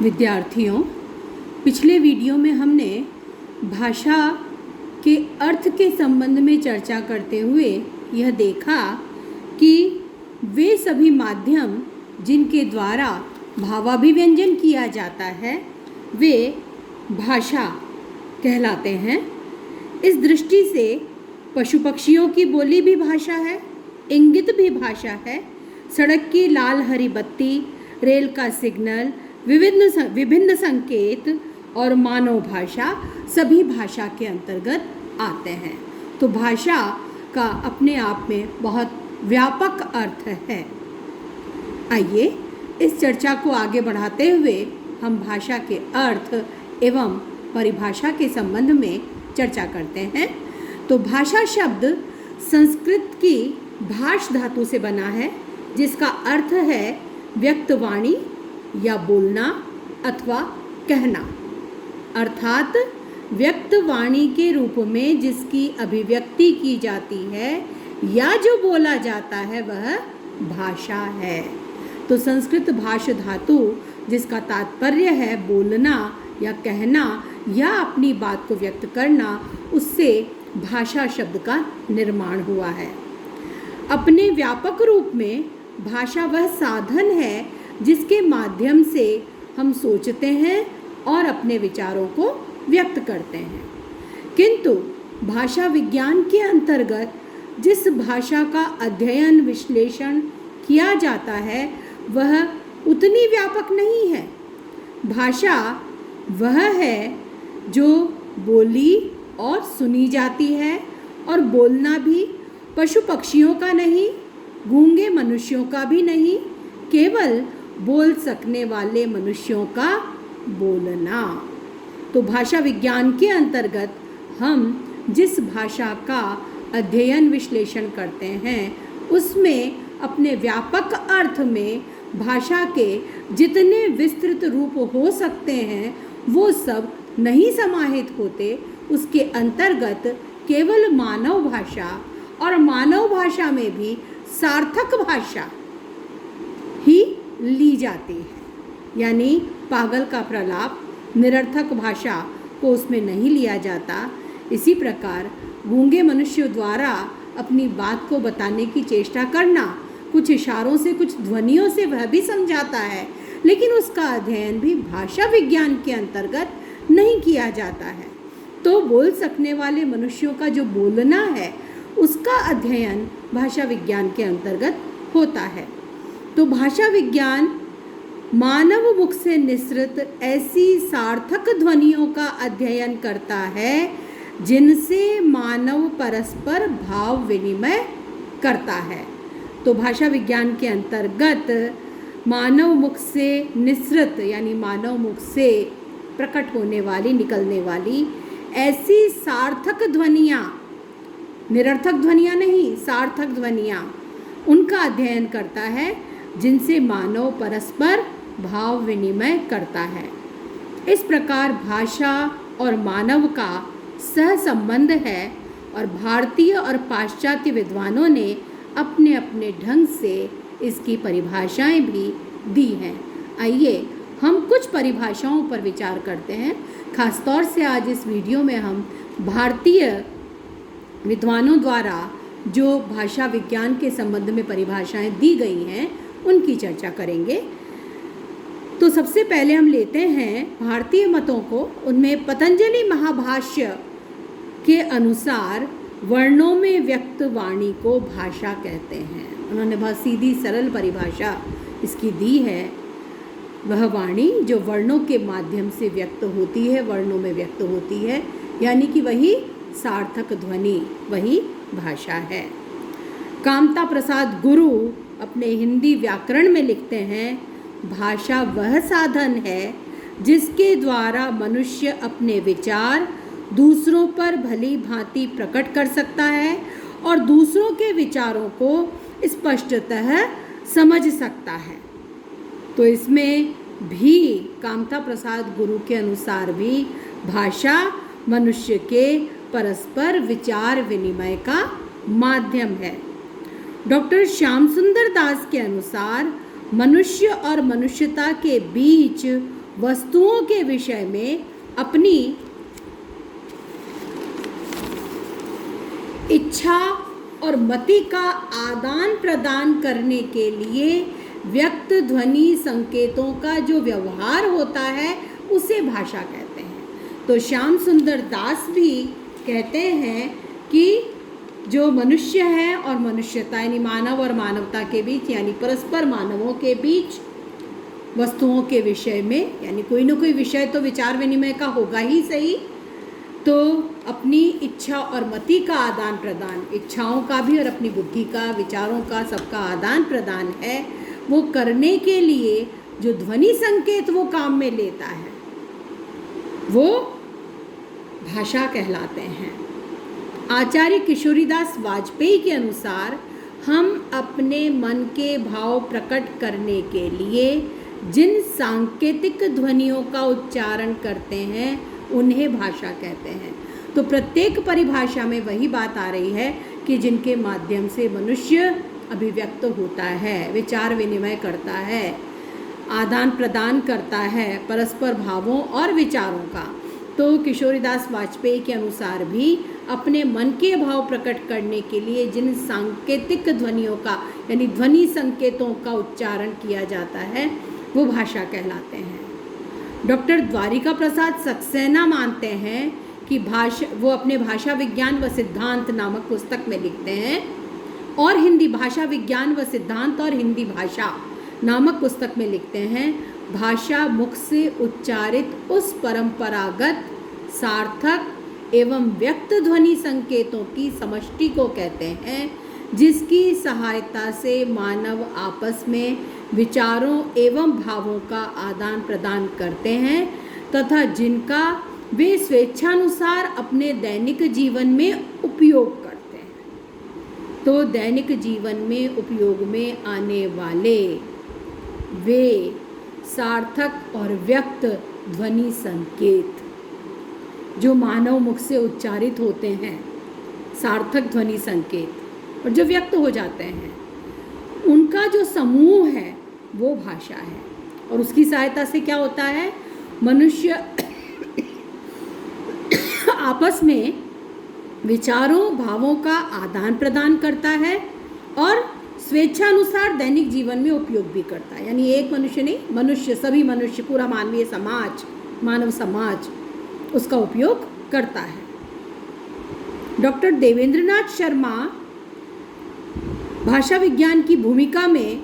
विद्यार्थियों, पिछले वीडियो में हमने भाषा के अर्थ के संबंध में चर्चा करते हुए यह देखा कि वे सभी माध्यम जिनके द्वारा भावाभिव्यंजन किया जाता है वे भाषा कहलाते हैं। इस दृष्टि से पशु पक्षियों की बोली भी भाषा है, इंगित भी भाषा है, सड़क की लाल हरी बत्ती, रेल का सिग्नल, विभिन्न संकेत और मानव भाषा सभी भाषा के अंतर्गत आते हैं। तो भाषा का अपने आप में बहुत व्यापक अर्थ है। आइए इस चर्चा को आगे बढ़ाते हुए हम भाषा के अर्थ एवं परिभाषा के संबंध में चर्चा करते हैं। तो भाषा शब्द संस्कृत की भाष धातु से बना है, जिसका अर्थ है व्यक्तवाणी या बोलना अथवा कहना, अर्थात व्यक्तवाणी के रूप में जिसकी अभिव्यक्ति की जाती है या जो बोला जाता है वह भाषा है। तो संस्कृत भाष धातु जिसका तात्पर्य है बोलना या कहना या अपनी बात को व्यक्त करना, उससे भाषा शब्द का निर्माण हुआ है। अपने व्यापक रूप में भाषा वह साधन है जिसके माध्यम से हम सोचते हैं और अपने विचारों को व्यक्त करते हैं। किंतु भाषा विज्ञान के अंतर्गत जिस भाषा का अध्ययन विश्लेषण किया जाता है वह उतनी व्यापक नहीं है। भाषा वह है जो बोली और सुनी जाती है, और बोलना भी पशु पक्षियों का नहीं, गूंगे मनुष्यों का भी नहीं, केवल बोल सकने वाले मनुष्यों का बोलना। तो भाषा विज्ञान के अंतर्गत हम जिस भाषा का अध्ययन विश्लेषण करते हैं उसमें अपने व्यापक अर्थ में भाषा के जितने विस्तृत रूप हो सकते हैं वो सब नहीं समाहित होते। उसके अंतर्गत केवल मानव भाषा और मानव भाषा में भी सार्थक भाषा ही ली जाती है, यानी पागल का प्रलाप, निरर्थक भाषा को उसमें नहीं लिया जाता। इसी प्रकार गूंगे मनुष्य द्वारा अपनी बात को बताने की चेष्टा करना, कुछ इशारों से कुछ ध्वनियों से वह भी समझाता है, लेकिन उसका अध्ययन भी भाषा विज्ञान के अंतर्गत नहीं किया जाता है। तो बोल सकने वाले मनुष्यों का जो बोलना है उसका अध्ययन भाषा विज्ञान के अंतर्गत होता है। तो भाषा विज्ञान मानव मुख से निसृत ऐसी सार्थक ध्वनियों का अध्ययन करता है जिनसे मानव परस्पर भाव विनिमय करता है। तो भाषा विज्ञान के अंतर्गत मानव मुख से निसृत यानी मानव मुख से प्रकट होने वाली, निकलने वाली ऐसी सार्थक ध्वनियाँ, निरर्थक ध्वनियाँ नहीं, सार्थक ध्वनियाँ, उनका अध्ययन करता है जिनसे मानव परस्पर भाव विनिमय करता है। इस प्रकार भाषा और मानव का सह संबंध है, और भारतीय और पाश्चात्य विद्वानों ने अपने अपने ढंग से इसकी परिभाषाएं भी दी हैं। आइए हम कुछ परिभाषाओं पर विचार करते हैं। खासतौर से आज इस वीडियो में हम भारतीय विद्वानों द्वारा जो भाषा विज्ञान के संबंध में परिभाषाएं दी गई हैं उनकी चर्चा करेंगे। तो सबसे पहले हम लेते हैं भारतीय मतों को। उनमें पतंजलि महाभाष्य के अनुसार वर्णों में व्यक्त वाणी को भाषा कहते हैं। उन्होंने बहुत सीधी सरल परिभाषा इसकी दी है। वह वाणी जो वर्णों के माध्यम से व्यक्त होती है, वर्णों में व्यक्त होती है, यानी कि वही सार्थक ध्वनि, वही भाषा है। कामता प्रसाद गुरु अपने हिंदी व्याकरण में लिखते हैं, भाषा वह साधन है जिसके द्वारा मनुष्य अपने विचार दूसरों पर भली भांति प्रकट कर सकता है और दूसरों के विचारों को स्पष्टतः समझ सकता है। तो इसमें भी कामता प्रसाद गुरु के अनुसार भी भाषा मनुष्य के परस्पर विचार विनिमय का माध्यम है। डॉक्टर श्याम सुंदर दास के अनुसार मनुष्य और मनुष्यता के बीच वस्तुओं के विषय में अपनी इच्छा और मति का आदान प्रदान करने के लिए व्यक्त ध्वनि संकेतों का जो व्यवहार होता है उसे भाषा कहते हैं। तो श्याम सुंदर दास भी कहते हैं कि जो मनुष्य है और मनुष्यता यानी मानव और मानवता के बीच यानी परस्पर मानवों के बीच वस्तुओं के विषय में यानी कोई ना कोई विषय तो विचार विनिमय का होगा ही सही, तो अपनी इच्छा और मति का आदान प्रदान, इच्छाओं का भी और अपनी बुद्धि का, विचारों का, सबका आदान प्रदान है, वो करने के लिए जो ध्वनि संकेत वो काम में लेता है वो भाषा कहलाते हैं। आचार्य किशोरीदास वाजपेयी के अनुसार हम अपने मन के भाव प्रकट करने के लिए जिन सांकेतिक ध्वनियों का उच्चारण करते हैं उन्हें भाषा कहते हैं। तो प्रत्येक परिभाषा में वही बात आ रही है कि जिनके माध्यम से मनुष्य अभिव्यक्त होता है, विचार विनिमय करता है, आदान प्रदान करता है परस्पर भावों और विचारों का। तो किशोरीदास वाजपेयी के अनुसार भी अपने मन के भाव प्रकट करने के लिए जिन सांकेतिक ध्वनियों का यानी ध्वनि संकेतों का उच्चारण किया जाता है वो भाषा कहलाते हैं। डॉक्टर द्वारिका प्रसाद सक्सेना मानते हैं कि वो अपने भाषा विज्ञान व सिद्धांत नामक पुस्तक में लिखते हैं और हिंदी भाषा विज्ञान व सिद्धांत और हिंदी भाषा नामक पुस्तक में लिखते हैं, भाषा मुख से उच्चारित उस परंपरागत सार्थक एवं व्यक्त ध्वनि संकेतों की समष्टि को कहते हैं जिसकी सहायता से मानव आपस में विचारों एवं भावों का आदान प्रदान करते हैं तथा जिनका वे स्वेच्छानुसार अपने दैनिक जीवन में उपयोग करते हैं। तो दैनिक जीवन में उपयोग में आने वाले वे सार्थक और व्यक्त ध्वनि संकेत जो मानव मुख से उच्चारित होते हैं, सार्थक ध्वनि संकेत और जो व्यक्त हो जाते हैं, उनका जो समूह है वो भाषा है। और उसकी सहायता से क्या होता है, मनुष्य आपस में विचारों भावों का आदान प्रदान करता है और स्वेच्छानुसार दैनिक जीवन में उपयोग भी करता है। यानी एक मनुष्य नहीं, मनुष्य, सभी मनुष्य, पूरा मानवीय समाज, मानव समाज उसका उपयोग करता है। डॉक्टर देवेंद्रनाथ शर्मा भाषा विज्ञान की भूमिका में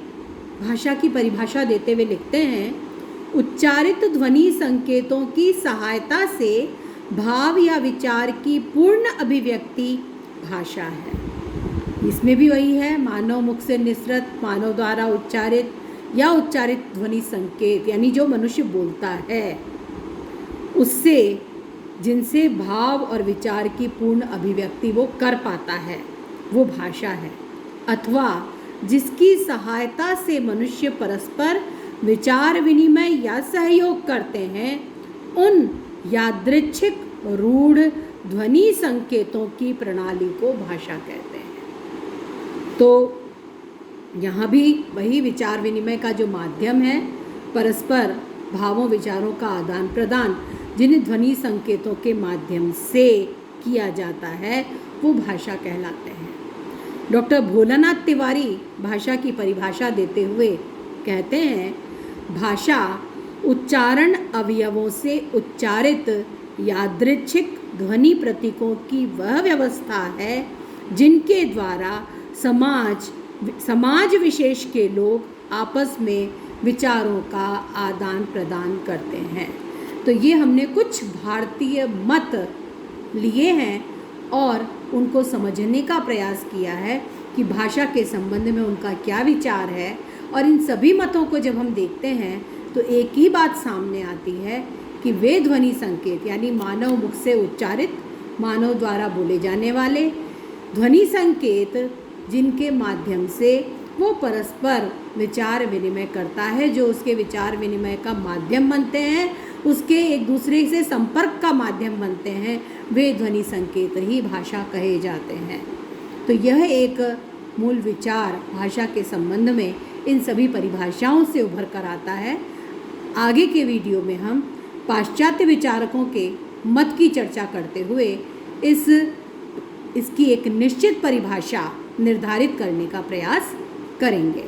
भाषा की परिभाषा देते हुए लिखते हैं, उच्चारित ध्वनि संकेतों की सहायता से भाव या विचार की पूर्ण अभिव्यक्ति भाषा है। इसमें भी वही है, मानव मुख से निसृत, मानव द्वारा उच्चारित या उच्चारित ध्वनि संकेत यानी जो मनुष्य बोलता है उससे जिनसे भाव और विचार की पूर्ण अभिव्यक्ति वो कर पाता है वो भाषा है, अथवा जिसकी सहायता से मनुष्य परस्पर विचार विनिमय या सहयोग करते हैं उन यादृच्छिक रूढ़ ध्वनि संकेतों की प्रणाली को भाषा कहते हैं। तो यहाँ भी वही विचार विनिमय का जो माध्यम है, परस्पर भावों विचारों का आदान प्रदान जिन्हें ध्वनि संकेतों के माध्यम से किया जाता है वो भाषा कहलाते हैं। डॉक्टर भोलानाथ तिवारी भाषा की परिभाषा देते हुए कहते हैं, भाषा उच्चारण अवयवों से उच्चारित यादृच्छिक ध्वनि प्रतीकों की वह व्यवस्था है जिनके द्वारा समाज विशेष के लोग आपस में विचारों का आदान प्रदान करते हैं। तो ये हमने कुछ भारतीय मत लिए हैं और उनको समझने का प्रयास किया है कि भाषा के संबंध में उनका क्या विचार है। और इन सभी मतों को जब हम देखते हैं तो एक ही बात सामने आती है कि वे ध्वनि संकेत यानी मानव मुख से उच्चारित, मानव द्वारा बोले जाने वाले ध्वनि संकेत जिनके माध्यम से वो परस्पर विचार विनिमय करता है, जो उसके विचार विनिमय का माध्यम बनते हैं, उसके एक दूसरे से संपर्क का माध्यम बनते हैं, वे ध्वनि संकेत ही भाषा कहे जाते हैं। तो यह एक मूल विचार भाषा के संबंध में इन सभी परिभाषाओं से उभर कर आता है। आगे के वीडियो में हम पाश्चात्य विचारकों के मत की चर्चा करते हुए इसकी एक निश्चित परिभाषा निर्धारित करने का प्रयास करेंगे।